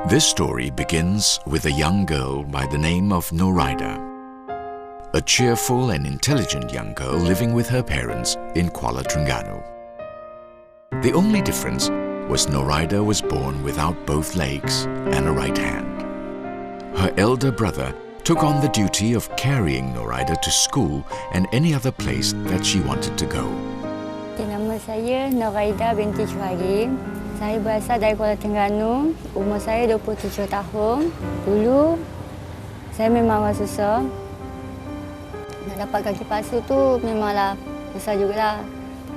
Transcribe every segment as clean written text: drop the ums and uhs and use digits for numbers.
This story begins with a young girl by the name of Noraida, a cheerful and intelligent young girl living with her parents in Kuala Terengganu. The only difference was Noraida was born without both legs and a right hand. Her elder brother took on the duty of carrying Noraida to school and any other place that she wanted to go. Nama saya Noraida binti Syuharim. Saya berasal dari Kuala Terengganu. Umur saya 27 tahun. Dulu saya memang orang susah. Nak dapat kaki palsu tu memanglah susah jugalah.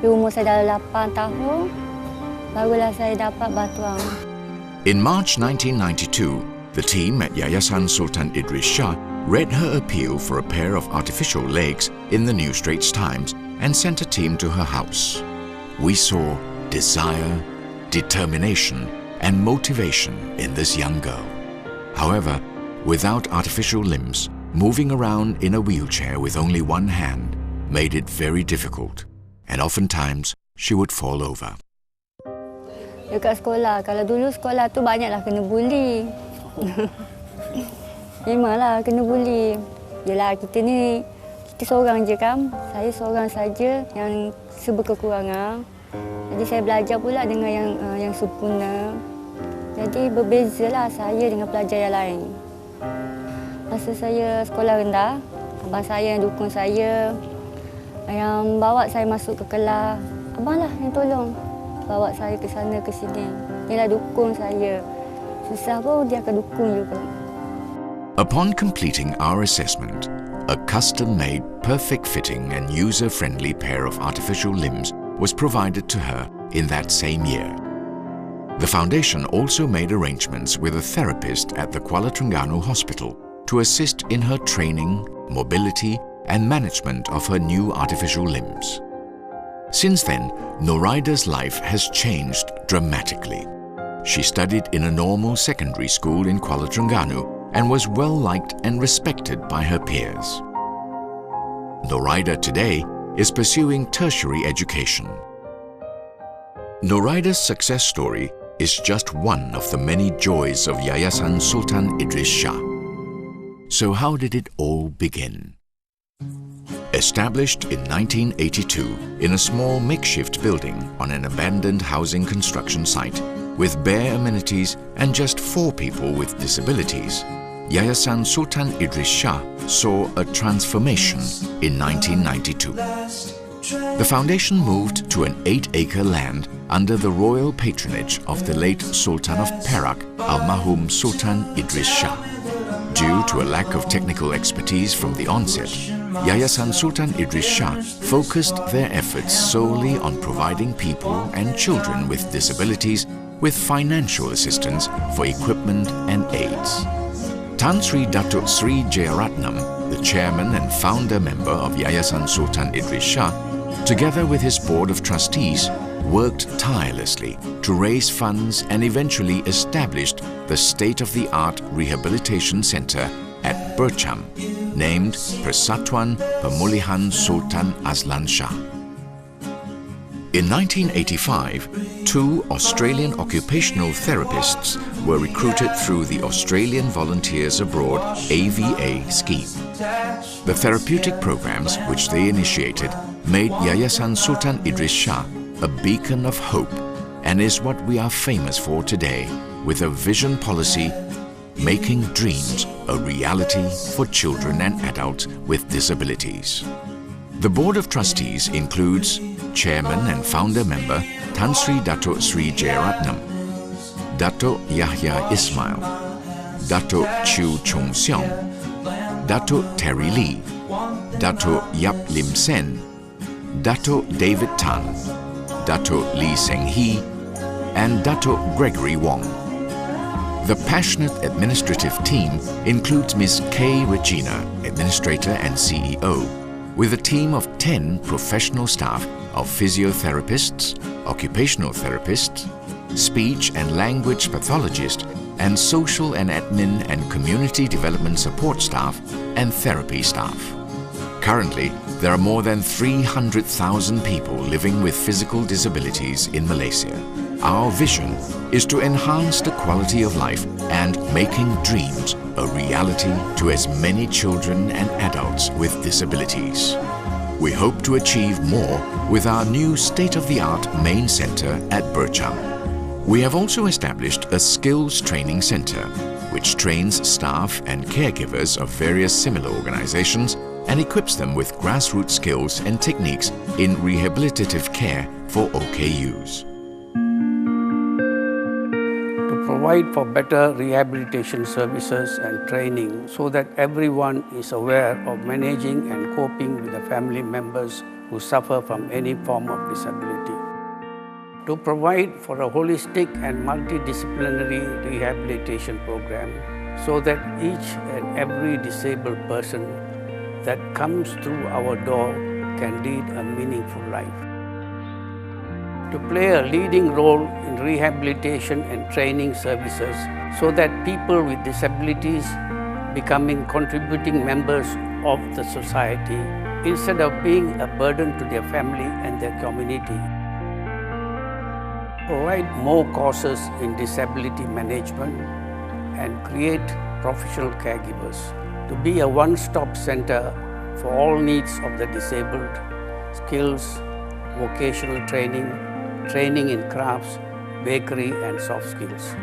Di umur saya dah 8 tahun, barulah saya dapat bantuan. In March 1992, the team at Yayasan Sultan Idris Shah read her appeal for a pair of artificial legs in the New Straits Times and sent a team to her house. We saw desire, determination and motivation in this young girl. However, without artificial limbs, moving around in a wheelchair with only one hand made it very difficult, and oftentimes she would fall over. Dekat sekolah, kalau dulu sekolah tu banyaklah kena buli. Memanglah kena buli. Yelah kita seorang je kan. Saya seorang saja yang serba kekurangan. Jadi saya belajar pula dengan yang sempurna. Jadi berbezalah saya dengan pelajar yang lain. Masa saya sekolah rendah, abang saya yang dukung saya, yang bawa saya masuk ke kelas. Abanglah yang tolong bawa saya ke sana ke sini. Dia dukung saya. Susah pun dia akan dukung juga. Upon completing our assessment, a custom-made, perfect-fitting and user-friendly pair of artificial limbs was provided to her in that same year. The foundation also made arrangements with a therapist at the Kuala Terengganu Hospital to assist in her training, mobility and management of her new artificial limbs. Since then, Noraida's life has changed dramatically. She studied in a normal secondary school in Kuala Terengganu and was well liked and respected by her peers. Noraida today is pursuing tertiary education. Noraida's success story is just one of the many joys of Yayasan Sultan Idris Shah. So how did it all begin? Established in 1982 in a small makeshift building on an abandoned housing construction site with bare amenities and just 4 people with disabilities, Yayasan Sultan Idris Shah saw a transformation in 1992. The foundation moved to an 8-acre land under the royal patronage of the late Sultan of Perak, Almarhum Sultan Idris Shah. Due to a lack of technical expertise from the onset, Yayasan Sultan Idris Shah focused their efforts solely on providing people and children with disabilities with financial assistance for equipment and aids. Tan Sri Datuk Sri Jeyaratnam, the chairman and founder member of Yayasan Sultan Idris Shah, together with his board of trustees, worked tirelessly to raise funds and eventually established the state-of-the-art rehabilitation centre at Bercham, named Persatuan Pemulihan Sultan Azlan Shah. In 1985, 2 Australian occupational therapists were recruited through the Australian Volunteers Abroad AVA scheme. The therapeutic programs which they initiated made Yayasan Sultan Idris Shah a beacon of hope and is what we are famous for today, with a vision policy making dreams a reality for children and adults with disabilities. The Board of Trustees includes Chairman and Founder Member Tan Sri Datuk Sri Jeyaratnam, Datuk Yahya Ismail, Datuk Chew Chung Siong, Datuk Terry Lee, Datuk Yap Lim Sen, Datuk David Tan, Datuk Lee Seng Hee, and Datuk Gregory Wong. The passionate administrative team includes Ms. K. Regina, Administrator and CEO, with a team of 10 professional staff of physiotherapists, occupational therapists, speech and language pathologists, and social and admin and community development support staff and therapy staff. Currently, there are more than 300,000 people living with physical disabilities in Malaysia. Our vision is to enhance the quality of life and making dreams a reality to as many children and adults with disabilities. We hope to achieve more with our new state-of-the-art main centre at Burcham. We have also established a skills training centre which trains staff and caregivers of various similar organizations and equips them with grassroots skills and techniques in rehabilitative care for OKUs. To provide for better rehabilitation services and training so that everyone is aware of managing and coping with the family members who suffer from any form of disability. To provide for a holistic and multidisciplinary rehabilitation program so that each and every disabled person that comes through our door can lead a meaningful life. To play a leading role in rehabilitation and training services so that people with disabilities becoming contributing members of the society instead of being a burden to their family and their community. Provide more courses in disability management and create professional caregivers to be a one-stop center for all needs of the disabled, skills, vocational training, training in crafts, bakery and soft skills.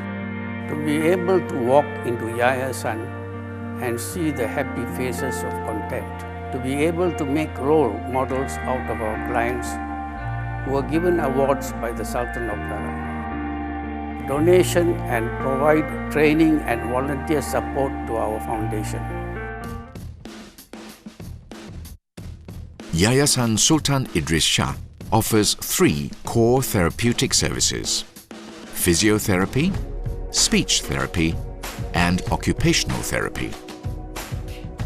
To be able to walk into Yayasan and see the happy faces of content. To be able to make role models out of our clients who are given awards by the Sultan of Idris. Donation and provide training and volunteer support to our foundation. Yayasan Sultan Idris Shah offers 3 core therapeutic services: physiotherapy, speech therapy, and occupational therapy.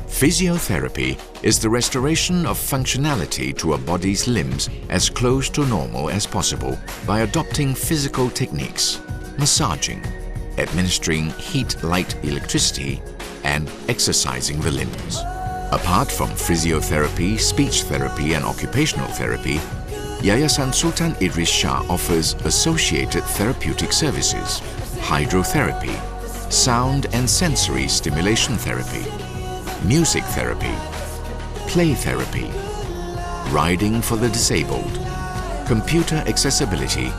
Physiotherapy is the restoration of functionality to a body's limbs as close to normal as possible by adopting physical techniques, massaging, administering heat, light, electricity, and exercising the limbs. Apart from physiotherapy, speech therapy, and occupational therapy, Yayasan Sultan Idris Shah offers associated therapeutic services: hydrotherapy, sound and sensory stimulation therapy, music therapy, play therapy, riding for the disabled, computer accessibility,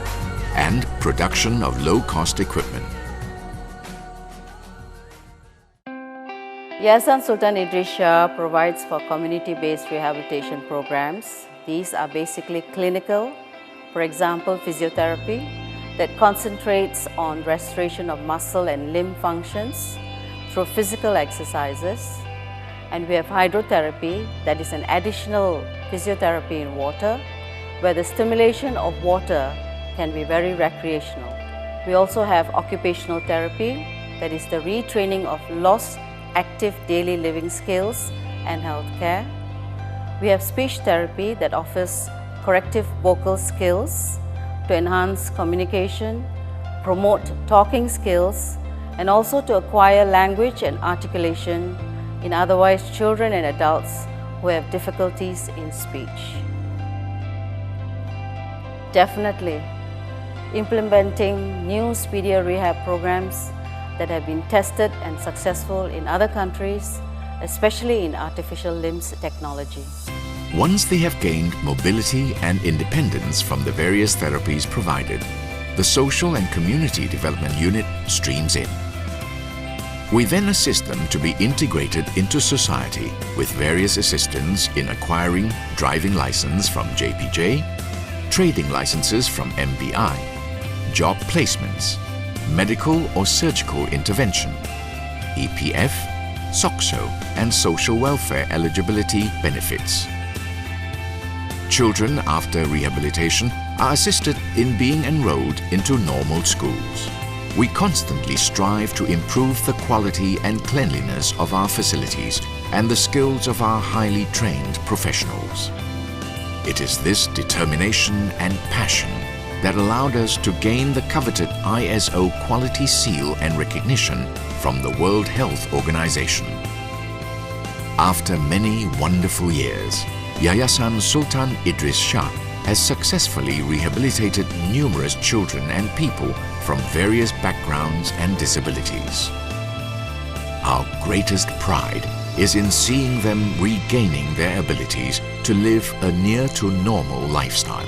and production of low-cost equipment. Yayasan Sultan Idris Shah provides for community-based rehabilitation programs. These are basically clinical, for example, physiotherapy, that concentrates on restoration of muscle and limb functions through physical exercises. And we have hydrotherapy, that is an additional physiotherapy in water, where the stimulation of water can be very recreational. We also have occupational therapy, that is the retraining of lost active daily living skills and health care. We have speech therapy that offers corrective vocal skills to enhance communication, promote talking skills, and also to acquire language and articulation in otherwise children and adults who have difficulties in speech. Definitely, implementing new speedier rehab programs that have been tested and successful in other countries, especially in artificial limbs technology. Once they have gained mobility and independence from the various therapies provided, the Social and Community Development Unit streams in. We then assist them to be integrated into society with various assistance in acquiring driving license from JPJ, trading licenses from MBI, job placements, medical or surgical intervention, EPF, SOCSO, and social welfare eligibility benefits. Children after rehabilitation are assisted in being enrolled into normal schools. We constantly strive to improve the quality and cleanliness of our facilities and the skills of our highly trained professionals. It is this determination and passion that allowed us to gain the coveted ISO quality seal and recognition from the World Health Organization. After many wonderful years, Yayasan Sultan Idris Shah has successfully rehabilitated numerous children and people from various backgrounds and disabilities. Our greatest pride is in seeing them regaining their abilities to live a near to normal lifestyle.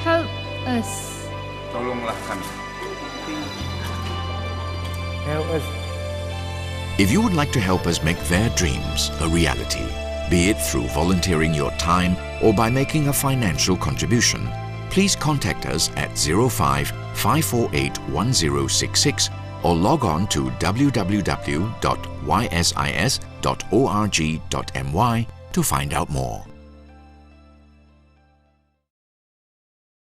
Help us. Tolonglah kami. Help us. If you would like to help us make their dreams a reality, be it through volunteering your time or by making a financial contribution, please contact us at 05 548 1066 or log on to www.ysis.org.my to find out more.